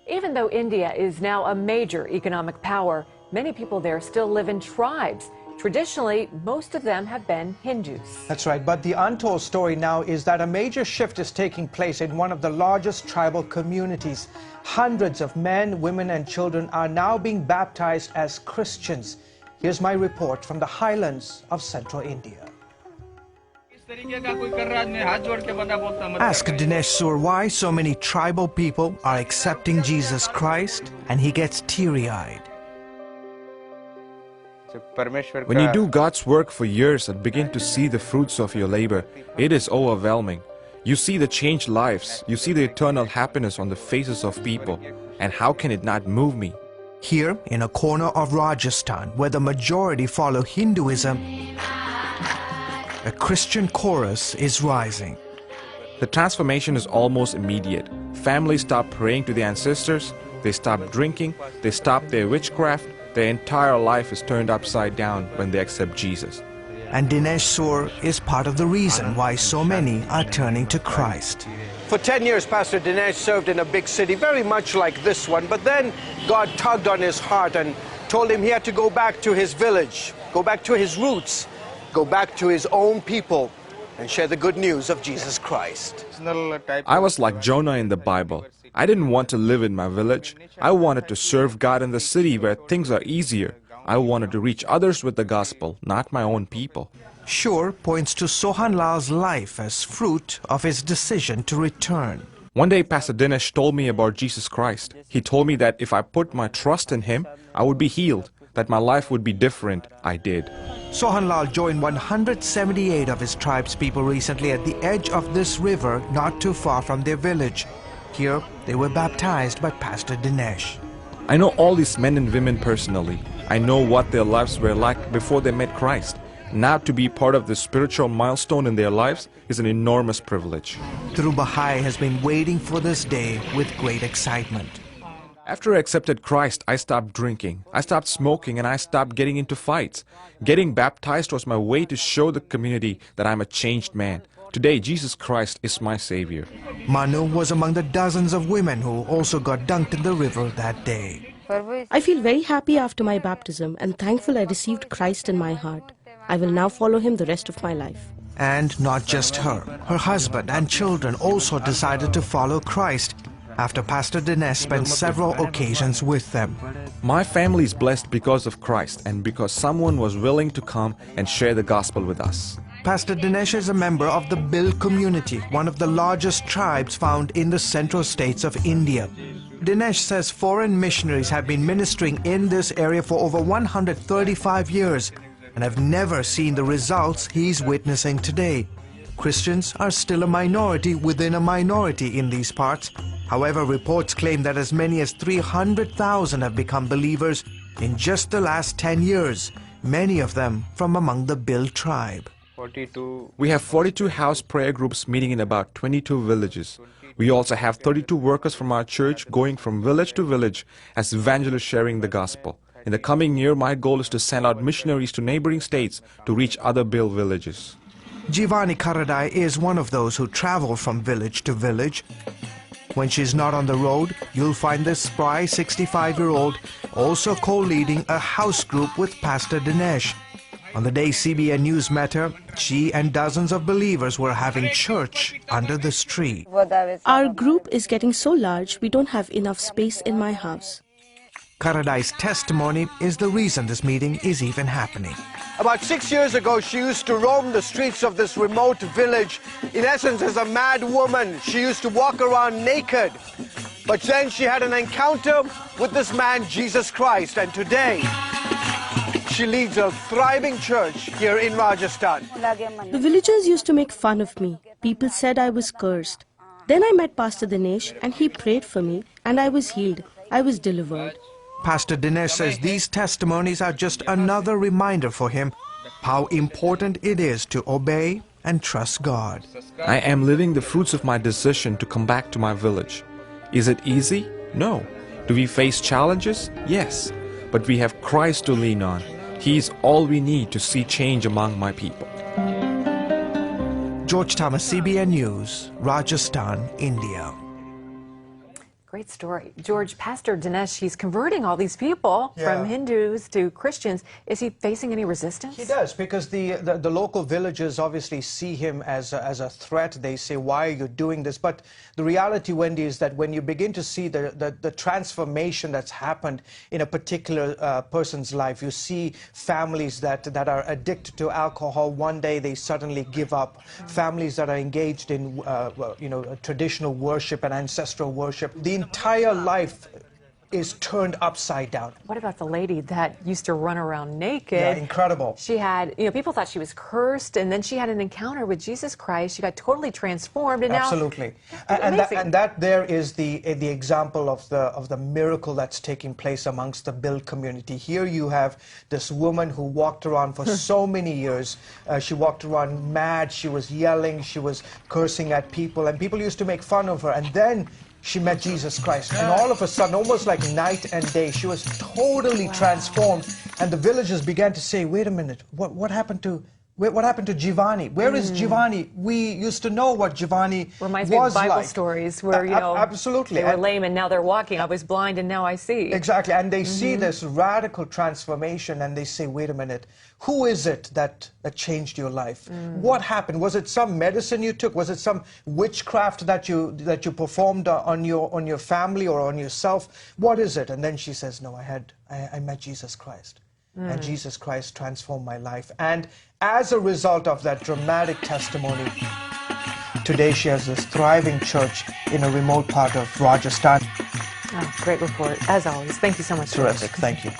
Even though India is now a major economic power, many people there still live in tribes. Traditionally, most of them have been Hindus. That's right, but the untold story now is that a major shift is taking place in one of the largest tribal communities. Hundreds of men, women and children are now being baptized as Christians. Here's my report from the highlands of central India. Ask Dinesh Sur why so many tribal people are accepting Jesus Christ, and he gets teary-eyed. When you do God's work for years and begin to see the fruits of your labor, it is overwhelming. You see the changed lives, you see the eternal happiness on the faces of people, and how can it not move me? Here, in a corner of Rajasthan, where the majority follow Hinduism, a Christian chorus is rising. The transformation is almost immediate. Families stop praying to their ancestors, they stop drinking, they stop their witchcraft. Their entire life is turned upside down when they accept Jesus. And Dinesh Sur is part of the reason why so many are turning to Christ. For 10 years, Pastor Dinesh served in a big city, very much like this one, but then God tugged on his heart and told him he had to go back to his village, go back to his roots, go back to his own people and share the good news of Jesus Christ. I was like Jonah in the Bible. I didn't want to live in my village. I wanted to serve God in the city where things are easier. I wanted to reach others with the gospel, not my own people. Shur points to Sohan Lal's life as fruit of his decision to return. One day Pastor Dinesh told me about Jesus Christ. He told me that if I put my trust in him, I would be healed, that my life would be different. I did. Sohan Lal joined 178 of his tribe's people recently at the edge of this river not too far from their village. Here, they were baptized by Pastor Dinesh. I know all these men and women personally. I know what their lives were like before they met Christ. Now to be part of this spiritual milestone in their lives is an enormous privilege. Dhruv Bahai has been waiting for this day with great excitement. After I accepted Christ, I stopped drinking, I stopped smoking, and I stopped getting into fights. Getting baptized was my way to show the community that I'm a changed man. Today, Jesus Christ is my Savior. Manu was among the dozens of women who also got dunked in the river that day. I feel very happy after my baptism and thankful I received Christ in my heart. I will now follow him the rest of my life. And not just her. Her husband and children also decided to follow Christ after Pastor Dinesh spent several occasions with them. My family is blessed because of Christ and because someone was willing to come and share the gospel with us. Pastor Dinesh is a member of the Bhil community, one of the largest tribes found in the central states of India. Dinesh says foreign missionaries have been ministering in this area for over 135 years and have never seen the results he's witnessing today. Christians are still a minority within a minority in these parts. However, reports claim that as many as 300,000 have become believers in just the last 10 years, many of them from among the Bhil tribe. We have 42 house prayer groups meeting in about 22 villages. We also have 32 workers from our church going from village to village as evangelists sharing the gospel. In the coming year, my goal is to send out missionaries to neighboring states to reach other Bhil villages. Jivani Karadai is one of those who travel from village to village. When she's not on the road, you'll find this spry 65-year-old also co-leading a house group with Pastor Dinesh. On the day CBN News met her, she and dozens of believers were having church under this tree. Our group is getting so large, we don't have enough space in my house. Karadai's testimony is the reason this meeting is even happening. About 6 years ago, she used to roam the streets of this remote village. In essence, as a mad woman, she used to walk around naked. But then she had an encounter with this man, Jesus Christ, and today she leads a thriving church here in Rajasthan. The villagers used to make fun of me. People said I was cursed. Then I met Pastor Dinesh and he prayed for me and I was healed. I was delivered. Pastor Dinesh says these testimonies are just another reminder for him how important it is to obey and trust God. I am living the fruits of my decision to come back to my village. Is it easy? No. Do we face challenges? Yes. But we have Christ to lean on. He is all we need to see change among my people. George Thomas, CBN News, Rajasthan, India. Great story. George, Pastor Dinesh, he's converting all these people from Hindus to Christians. Is he facing any resistance? He does, because the local villagers obviously see him as a threat. They say, why are you doing this? But the reality, Wendy, is that when you begin to see the transformation that's happened in a particular person's life, you see families that are addicted to alcohol. One day they suddenly give up. Families that are engaged in traditional worship and ancestral worship. The entire life is turned upside down. What about the lady that used to run around naked? Yeah, incredible. She had, people thought she was cursed, and then she had an encounter with Jesus Christ. She got totally transformed, and absolutely. Now, and that there is the example of the miracle that's taking place amongst the Bill community. Here you have this woman who walked around for so many years. She walked around mad. She was yelling. She was cursing at people, and people used to make fun of her. And then she met Jesus Christ, and all of a sudden, almost like night and day, she was totally transformed. And the villagers began to say, wait a minute, what happened to Jivani? Where is Jivani? We used to know what Jivani reminds me of Bible like. Stories where, absolutely. They were lame and now they're walking. I was blind and now I see. Exactly. And they see this radical transformation and they say, wait a minute, who is it that changed your life? What happened? Was it some medicine you took? Was it some witchcraft that you performed on your family or on yourself? What is it? And then she says, no, I met Jesus Christ. And Jesus Christ transformed my life. And as a result of that dramatic testimony, today she has this thriving church in a remote part of Rajasthan. Oh, great report, as always. Thank you so much. Terrific. Thank you.